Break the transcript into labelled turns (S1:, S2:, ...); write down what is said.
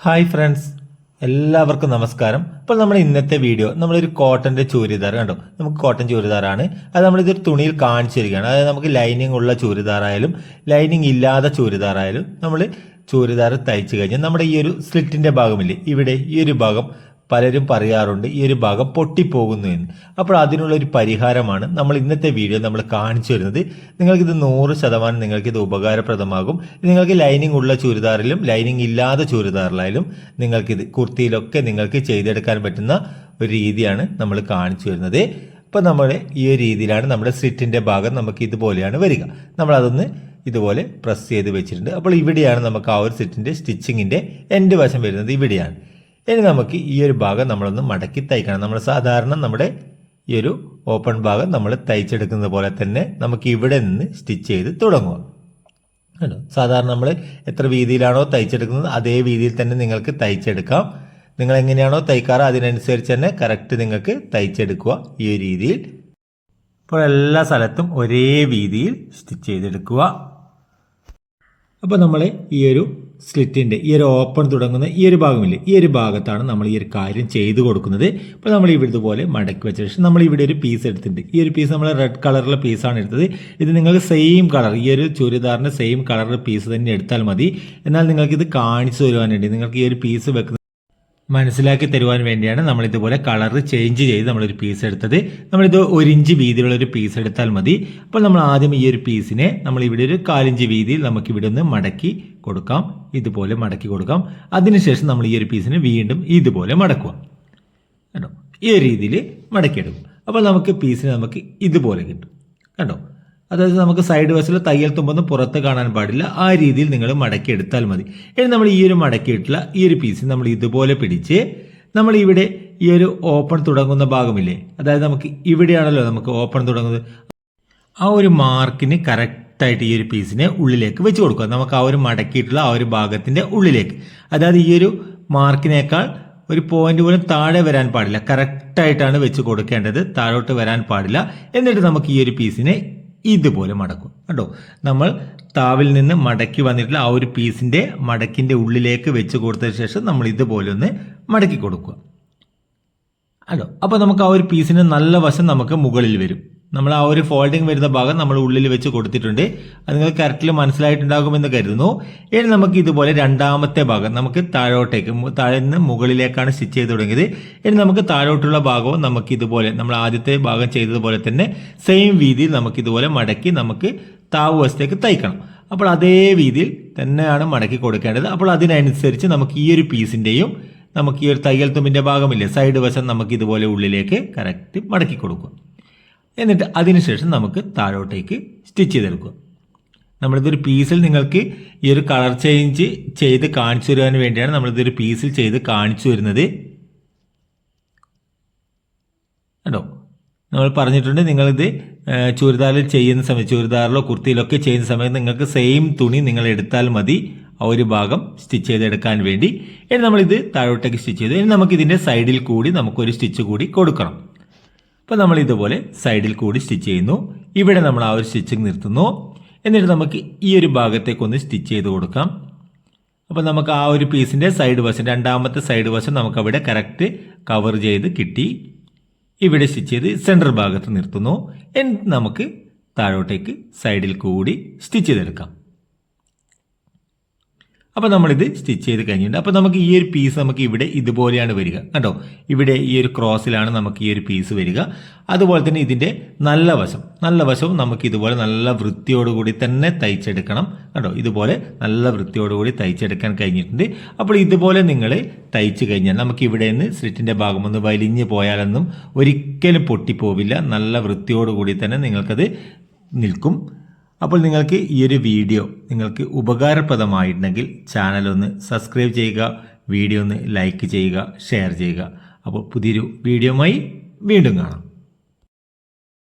S1: Hi friends, എല്ലാവർക്കും നമസ്കാരം. അപ്പോൾ നമ്മുടെ ഇന്നത്തെ വീഡിയോ നമ്മളൊരു കോട്ടൻ്റെ ചൂരിദാർ കണ്ടോ. നമുക്ക് കോട്ടൺ ചൂരിദാറാണ്. അത് നമ്മളിതൊരു തുണിയിൽ കാണിച്ചു തരികയാണ്. അതായത് നമുക്ക് ലൈനിങ് ഉള്ള ചൂരിദാറായാലും ലൈനിങ് ഇല്ലാത്ത ചൂരിദാറായാലും നമ്മൾ ചൂരിദാർ തയ്ച്ചു കഴിഞ്ഞാൽ നമ്മുടെ ഈ ഒരു സ്ലിറ്റിൻ്റെ ഭാഗമില്ലേ, ഇവിടെ ഈ ഒരു ഭാഗം പലരും പറയാറുണ്ട് ഈ ഒരു ഭാഗം പൊട്ടിപ്പോകുന്നു എന്ന്. അപ്പോൾ അതിനുള്ളൊരു പരിഹാരമാണ് നമ്മൾ ഇന്നത്തെ വീഡിയോ നമ്മൾ കാണിച്ചു വരുന്നത്. നിങ്ങൾക്കിത് 100% നിങ്ങൾക്കിത് ഉപകാരപ്രദമാകും. നിങ്ങൾക്ക് ലൈനിങ് ഉള്ള ചുരിദാറിലും ലൈനിങ് ഇല്ലാത്ത ചുരിദാറിലായാലും നിങ്ങൾക്കിത് കുർത്തിയിലൊക്കെ നിങ്ങൾക്ക് ചെയ്തെടുക്കാൻ പറ്റുന്ന ഒരു രീതിയാണ് നമ്മൾ കാണിച്ചു വരുന്നത്. അപ്പോൾ നമ്മൾ ഈ ഒരു രീതിയിലാണ് നമ്മുടെ സ്ലിറ്റിൻ്റെ ഭാഗം നമുക്ക് ഇതുപോലെയാണ് വരിക. നമ്മളതൊന്ന് ഇതുപോലെ പ്രസ് ചെയ്ത് വെച്ചിട്ടുണ്ട്. അപ്പോൾ ഇവിടെയാണ് നമുക്ക് ആ ഒരു സ്ലിറ്റിൻ്റെ സ്റ്റിച്ചിങ്ങിൻ്റെ എൻഡ് വശം വരുന്നത്, ഇവിടെയാണ്. ഇനി നമുക്ക് ഈ ഒരു ഭാഗം നമ്മളൊന്ന് മടക്കി തയ്ക്കണം. നമ്മൾ സാധാരണ നമ്മുടെ ഈ ഒരു ഓപ്പൺ ഭാഗം നമ്മൾ തയ്ച്ചെടുക്കുന്നത് പോലെ തന്നെ നമുക്ക് ഇവിടെ നിന്ന് സ്റ്റിച്ച് ചെയ്ത് തുടങ്ങുക. കേട്ടോ, സാധാരണ നമ്മൾ എത്ര വീതിയിലാണോ തയ്ച്ചെടുക്കുന്നത് അതേ വീതിയിൽ തന്നെ നിങ്ങൾക്ക് തയ്ച്ചെടുക്കാം. നിങ്ങൾ എങ്ങനെയാണോ തയ്ക്കാറ് അതിനനുസരിച്ച് തന്നെ കറക്റ്റ് നിങ്ങൾക്ക് തയ്ച്ചെടുക്കുക ഈ ഒരു രീതിയിൽ. ഇപ്പോൾ എല്ലാ സ്ഥലത്തും ഒരേ വീതിയിൽ സ്റ്റിച്ച് ചെയ്തെടുക്കുക. അപ്പോൾ നമ്മൾ ഈ ഒരു സ്ലിറ്റിൻ്റെ ഈ ഒരു ഓപ്പൺ തുടങ്ങുന്ന ഈ ഒരു ഭാഗമില്ലേ, ഈ ഒരു ഭാഗത്താണ് നമ്മൾ ഈ ഒരു കാര്യം ചെയ്തു കൊടുക്കുന്നത്. അപ്പോൾ നമ്മൾ ഇവിടെ ഇതുപോലെ മടക്കി വെച്ച ശേഷം നമ്മൾ ഇവിടെ ഒരു പീസ് എടുത്തിട്ടുണ്ട്. ഈ ഒരു പീസ് നമ്മൾ റെഡ് കളറിലെ പീസാണ് എടുത്തത്. ഇത് നിങ്ങൾക്ക് സെയിം കളർ, ഈ ഒരു ചുരിദാറിൻ്റെ സെയിം കളറിലെ പീസ് തന്നെ എടുത്താൽ മതി. എന്നാൽ നിങ്ങൾക്കിത് കാണിച്ചു തരുവാൻ വേണ്ടി, നിങ്ങൾക്ക് ഈ ഒരു പീസ് വെക്കുന്ന മനസ്സിലാക്കി തരുവാൻ വേണ്ടിയാണ് നമ്മൾ ഇതുപോലെ കളർ ചേഞ്ച് ചെയ്ത് നമ്മളൊരു പീസ് എടുത്തത്. നമ്മളിത് 1 ഇഞ്ച് വീതിയുള്ള ഒരു പീസ് എടുത്താൽ മതി. അപ്പോൾ നമ്മൾ ആദ്യം ഈ ഒരു പീസിനെ നമ്മൾ ഇവിടെ ഒരു 1/4 ഇഞ്ച് വീതിയിൽ നമുക്ക് ഇവിടെ ഒന്ന് മടക്കി കൊടുക്കാം. ഇതുപോലെ മടക്കി കൊടുക്കാം. അതിനുശേഷം നമ്മൾ ഈ ഒരു പീസിനെ വീണ്ടും ഇതുപോലെ മടക്കുക. കണ്ടോ, ഈ ഒരു രീതിയിൽ മടക്കിയെടുക്കും. അപ്പോൾ നമുക്ക് പീസിനെ നമുക്ക് ഇതുപോലെ കിട്ടും. കണ്ടോ, അതായത് നമുക്ക് സൈഡ് വശത്തിൽ തയ്യൽ തുമ്പൊന്നും പുറത്ത് കാണാൻ പാടില്ല. ആ രീതിയിൽ നിങ്ങൾ മടക്കി എടുത്താൽ മതി. ഇനി നമ്മൾ ഈ ഒരു മടക്കിയിട്ടുള്ള ഈ ഒരു പീസ് നമ്മൾ ഇതുപോലെ പിടിച്ച് നമ്മൾ ഇവിടെ ഈ ഒരു ഓപ്പൺ തുടങ്ങുന്ന ഭാഗമില്ലേ, അതായത് നമുക്ക് ഇവിടെയാണല്ലോ നമുക്ക് ഓപ്പൺ തുടങ്ങുന്നത്, ആ ഒരു മാർക്കിന് കറക്റ്റായിട്ട് ഈ ഒരു പീസിനെ ഉള്ളിലേക്ക് വെച്ച് കൊടുക്കുക. നമുക്ക് ആ ഒരു മടക്കിയിട്ടുള്ള ആ ഒരു ഭാഗത്തിൻ്റെ ഉള്ളിലേക്ക്, അതായത് ഈ ഒരു മാർക്കിനേക്കാൾ ഒരു പോയിന്റ് പോലും താഴെ വരാൻ പാടില്ല. കറക്റ്റായിട്ടാണ് വെച്ച് കൊടുക്കേണ്ടത്, താഴോട്ട് വരാൻ പാടില്ല. എന്നിട്ട് നമുക്ക് ഈ ഒരു പീസിനെ ഇതുപോലെ മടക്കും. കണ്ടോ, നമ്മൾ താവിൽ നിന്ന് മടക്കി വന്നിട്ടുള്ള ആ ഒരു പീസിൻ്റെ മടക്കിൻ്റെ ഉള്ളിലേക്ക് വെച്ച് കൊടുത്തതിന് ശേഷം നമ്മൾ ഇതുപോലെ ഒന്ന് മടക്കി കൊടുക്കുക. കണ്ടോ, അപ്പോൾ നമുക്ക് ആ ഒരു പീസിന് നല്ല വശം നമുക്ക് മുകളിൽ വരും. നമ്മൾ ആ ഒരു ഫോൾഡിങ് വരുന്ന ഭാഗം നമ്മൾ ഉള്ളിൽ വെച്ച് കൊടുത്തിട്ടുണ്ട്. അത് നിങ്ങൾ കറക്റ്റിൽ മനസ്സിലായിട്ടുണ്ടാകുമെന്ന് കരുതുന്നു. ഇനി നമുക്ക് ഇതുപോലെ രണ്ടാമത്തെ ഭാഗം നമുക്ക് താഴോട്ടേക്ക്, താഴെ നിന്ന് മുകളിലേക്കാണ് സ്റ്റിച്ച് ചെയ്ത് തുടങ്ങിയത്. ഇനി നമുക്ക് താഴോട്ടുള്ള ഭാഗവും നമുക്ക് ഇതുപോലെ നമ്മൾ ആദ്യത്തെ ഭാഗം ചെയ്തതുപോലെ തന്നെ സെയിം വീതിയിൽ നമുക്ക് ഇതുപോലെ മടക്കി നമുക്ക് താവ് വശത്തേക്ക് തയ്ക്കണം. അപ്പോൾ അതേ രീതിയിൽ തന്നെയാണ് മടക്കി കൊടുക്കേണ്ടത്. അപ്പോൾ അതിനനുസരിച്ച് നമുക്ക് ഈ ഒരു പീസിൻ്റെയും നമുക്ക് ഈ ഒരു തയ്യൽ തുമ്പിൻ്റെ ഭാഗമില്ലേ, സൈഡ് വശം നമുക്ക് ഇതുപോലെ ഉള്ളിലേക്ക് കറക്റ്റ് മടക്കി കൊടുക്കുക. എന്നിട്ട് അതിനുശേഷം നമുക്ക് താഴോട്ടേക്ക് സ്റ്റിച്ച് ചെയ്തെടുക്കുക. നമ്മളിതൊരു പീസിൽ നിങ്ങൾക്ക് ഈ ഒരു കളർ ചേഞ്ച് ചെയ്ത് കാണിച്ചു തരുവാൻ വേണ്ടിയാണ് നമ്മളിതൊരു പീസിൽ ചെയ്ത് കാണിച്ചു വരുന്നത്. കേട്ടോ, നമ്മൾ പറഞ്ഞിട്ടുണ്ട് നിങ്ങളിത് ചുരിദാറിൽ ചെയ്യുന്ന സമയത്ത്, ചുരിദാറിലോ കുർത്തിയിലൊക്കെ ചെയ്യുന്ന സമയത്ത് നിങ്ങൾക്ക് സെയിം തുണി നിങ്ങൾ എടുത്താൽ മതി ആ ഒരു ഭാഗം സ്റ്റിച്ച് ചെയ്തെടുക്കാൻ വേണ്ടി. ഇനി നമ്മളിത് താഴോട്ടേക്ക് സ്റ്റിച്ച് ചെയ്തു. ഇനി നമുക്കിതിൻ്റെ സൈഡിൽ കൂടി നമുക്കൊരു സ്റ്റിച്ച് കൂടി കൊടുക്കണം. അപ്പോൾ നമ്മൾ ഇതുപോലെ സൈഡിൽ കൂടി സ്റ്റിച്ച് ചെയ്യുന്നു. ഇവിടെ നമ്മൾ ആ ഒരു സ്റ്റിച്ചിങ് നിർത്തുന്നു. എന്നിട്ട് നമുക്ക് ഈ ഒരു ഭാഗത്തേക്കൊന്ന് സ്റ്റിച്ച് ചെയ്ത് കൊടുക്കാം. അപ്പോൾ നമുക്ക് ആ ഒരു പീസിൻ്റെ സൈഡ് വശം, രണ്ടാമത്തെ സൈഡ് വശം നമുക്ക് അവിടെ കറക്റ്റ് കവർ ചെയ്ത് കിട്ടി. ഇവിടെ സ്റ്റിച്ച് ചെയ്ത് സെൻറ്റർ ഭാഗത്ത് നിർത്തുന്നു. എന്നിട്ട് നമുക്ക് താഴോട്ടേക്ക് സൈഡിൽ കൂടി സ്റ്റിച്ച് ചെയ്തെടുക്കാം. അപ്പോൾ നമ്മളിത് സ്റ്റിച്ച് ചെയ്ത് കഴിഞ്ഞിട്ടുണ്ട്. അപ്പോൾ നമുക്ക് ഈ ഒരു പീസ് നമുക്ക് ഇവിടെ ഇതുപോലെയാണ് വരിക. കണ്ടോ, ഇവിടെ ഈ ഒരു ക്രോസിലാണ് നമുക്ക് ഈ ഒരു പീസ് വരിക. അതുപോലെ തന്നെ ഇതിൻ്റെ നല്ല വശവും നമുക്ക് ഇതുപോലെ നല്ല വൃത്തിയോടുകൂടി തന്നെ തയ്ച്ചെടുക്കണം. കണ്ടോ, ഇതുപോലെ നല്ല വൃത്തിയോടുകൂടി തയ്ച്ചെടുക്കാൻ കഴിഞ്ഞിട്ടുണ്ട്. അപ്പോൾ ഇതുപോലെ നിങ്ങൾ തയ്ച്ചു കഴിഞ്ഞാൽ നമുക്ക് ഇവിടെ നിന്ന് സ്ലിറ്റിൻ്റെ ഭാഗമൊന്ന് വലിഞ്ഞു പോയാലൊന്നും ഒരിക്കലും പൊട്ടിപ്പോവില്ല. നല്ല വൃത്തിയോടുകൂടി തന്നെ നിങ്ങൾക്കത് നിൽക്കും. അപ്പോൾ നിങ്ങൾക്ക് ഈ ഒരു വീഡിയോ നിങ്ങൾക്ക് ഉപകാരപ്രദമായിട്ടുണ്ടെങ്കിൽ ചാനൽ ഒന്ന് സബ്സ്ക്രൈബ് ചെയ്യുക, വീഡിയോ ഒന്ന് ലൈക്ക് ചെയ്യുക, ഷെയർ ചെയ്യുക. അപ്പോൾ പുതിയൊരു വീഡിയോയുമായി വീണ്ടും കാണാം.